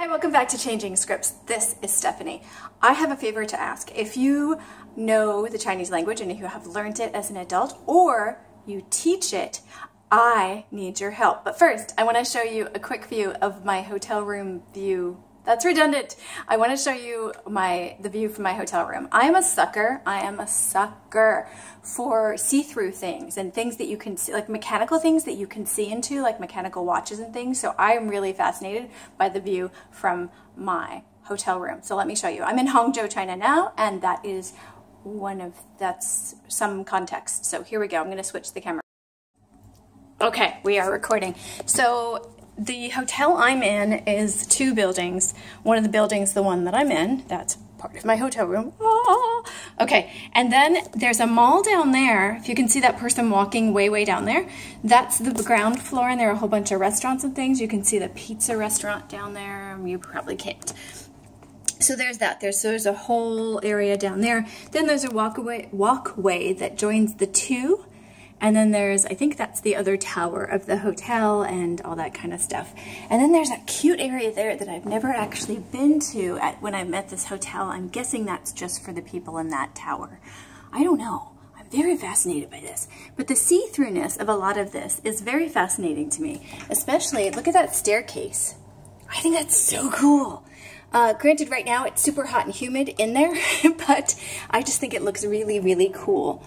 Hi, welcome back to Changing Scripts. This is Stephanie. I have a favor to ask. If you know the Chinese language and if you have learned it as an adult or you teach it, I need your help. But first, I want to show you a quick view of my hotel room view. That's redundant. I want to show you the view from my hotel room. I am a sucker for see-through things and things that you can see, like mechanical things that you can see into, like mechanical watches and things. So I am really fascinated by the view from my hotel room. So let me show you. I'm in Hangzhou, China now, and that's some context. So here we go. I'm going to switch the camera. Okay, we are recording. So the hotel I'm in is two buildings. One of the buildings, the one that I'm in, that's part of my hotel room. Oh. Okay, and then there's a mall down there. If you can see that person walking way down there, that's the ground floor, and there are a whole bunch of restaurants and things. You can see the pizza restaurant down there. You probably can't. So there's that. There's a whole area down there. Then there's a walkway that joins the two. And then there's, I think that's the other tower of the hotel and all that kind of stuff. And then there's a cute area there that I've never actually been to when I'm at this hotel. I'm guessing that's just for the people in that tower. I don't know. I'm very fascinated by this. But the see-throughness of a lot of this is very fascinating to me. Especially, look at that staircase. I think that's so cool. Granted, right now it's super hot and humid in there, but I just think it looks really cool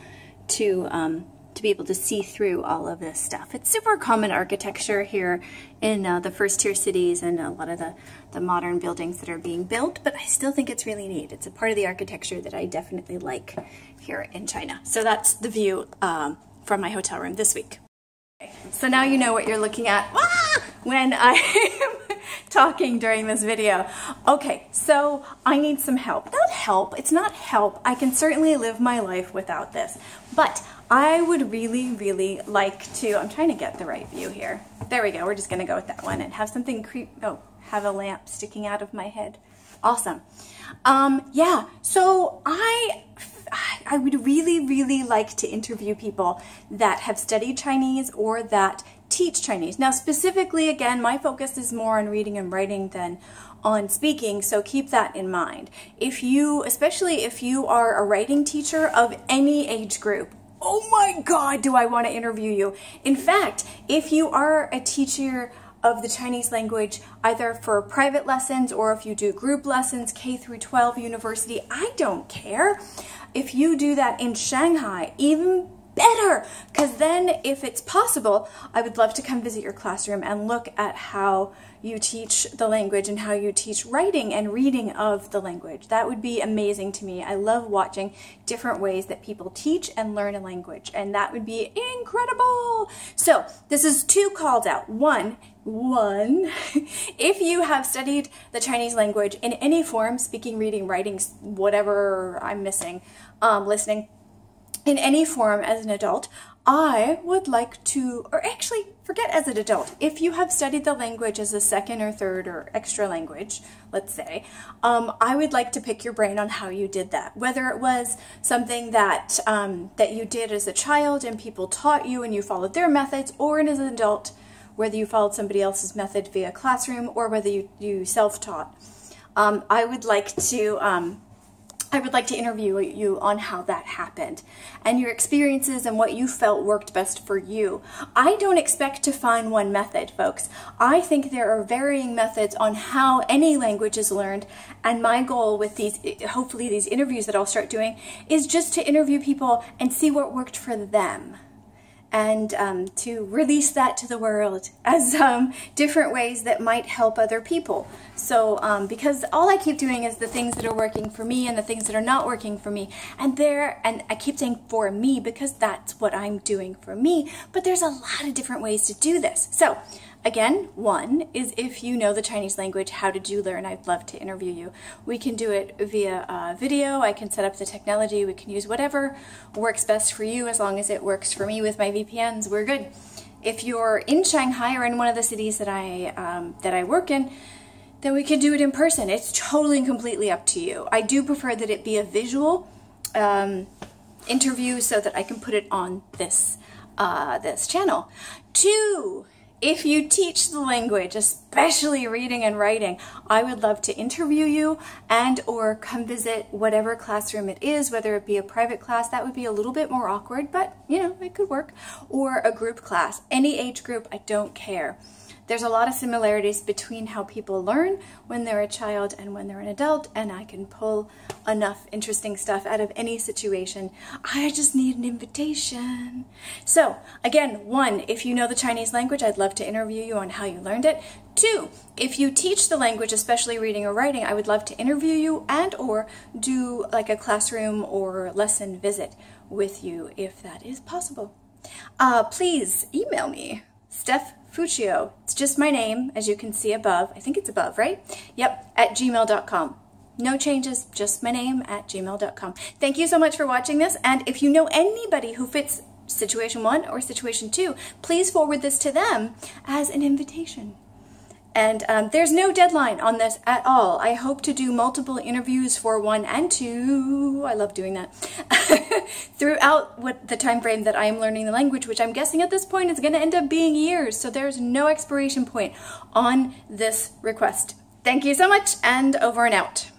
to be able to see through all of this stuff. It's super common architecture here in the first tier cities and a lot of the modern buildings that are being built, but I still think it's really neat. It's a part of the architecture that I definitely like here in China. So that's the view from my hotel room this week. Okay, so now you know what you're looking at when I am talking during this video. Okay, so I need some help. Not help, it's not help. I can certainly live my life without this, but I would really like to, I'm trying to get the right view here. There we go, we're just gonna go with that one and have something have a lamp sticking out of my head. Awesome. Yeah, so I would really like to interview people that have studied Chinese or that teach Chinese. Now specifically, again, my focus is more on reading and writing than on speaking, so keep that in mind. Especially if you are a writing teacher of any age group, oh my God, do I want to interview you. In fact, if you are a teacher of the Chinese language, either for private lessons or if you do group lessons, K through 12 university, I don't care. If you do that in Shanghai, even better, because then if it's possible, I would love to come visit your classroom and look at how you teach the language and how you teach writing and reading of the language. That would be amazing to me. I love watching different ways that people teach and learn a language, and that would be incredible. So this is two calls out. One, if you have studied the Chinese language in any form, speaking, reading, writing, whatever I'm missing, listening, in any form as an adult, I would like to, or actually forget as an adult, if you have studied the language as a second or third or extra language, let's say, I would like to pick your brain on how you did that. Whether it was something that, that you did as a child and people taught you and you followed their methods, or as an adult, whether you followed somebody else's method via classroom or whether you self-taught. I would like to interview you on how that happened and your experiences and what you felt worked best for you. I don't expect to find one method, folks. I think there are varying methods on how any language is learned, and my goal with hopefully these interviews that I'll start doing, is just to interview people and see what worked for them, and to release that to the world as different ways that might help other people. So, because all I keep doing is the things that are working for me and the things that are not working for me. And I keep saying for me because that's what I'm doing for me, but there's a lot of different ways to do this. So, again, one is if you know the Chinese language, how did you learn? I'd love to interview you. We can do it via video. I can set up the technology. We can use whatever works best for you as long as it works for me with my VPNs. We're good. If you're in Shanghai or in one of the cities that I work in, then we can do it in person. It's totally and completely up to you. I do prefer that it be a visual interview so that I can put it on this channel. Two, if you teach the language, especially reading and writing, I would love to interview you and or come visit whatever classroom it is, whether it be a private class. That would be a little bit more awkward, but you know, it could work, or a group class. Any age group, I don't care. There's a lot of similarities between how people learn when they're a child and when they're an adult, and I can pull enough interesting stuff out of any situation. I just need an invitation. So again, 1, if you know the Chinese language, I'd love to interview you on how you learned it. 2, if you teach the language, especially reading or writing, I would love to interview you and or do like a classroom or lesson visit with you if that is possible. Please email me, Steph Fuccio. It's just my name, as you can see above. I think it's above, right? Yep, at gmail.com. No changes, just my name at gmail.com. Thank you so much for watching this, and if you know anybody who fits situation 1 or situation 2, please forward this to them as an invitation. And there's no deadline on this at all. I hope to do multiple interviews for 1 and 2. I love doing that. Throughout the time frame that I am learning the language, which I'm guessing at this point is going to end up being years. So there's no expiration point on this request. Thank you so much, and over and out.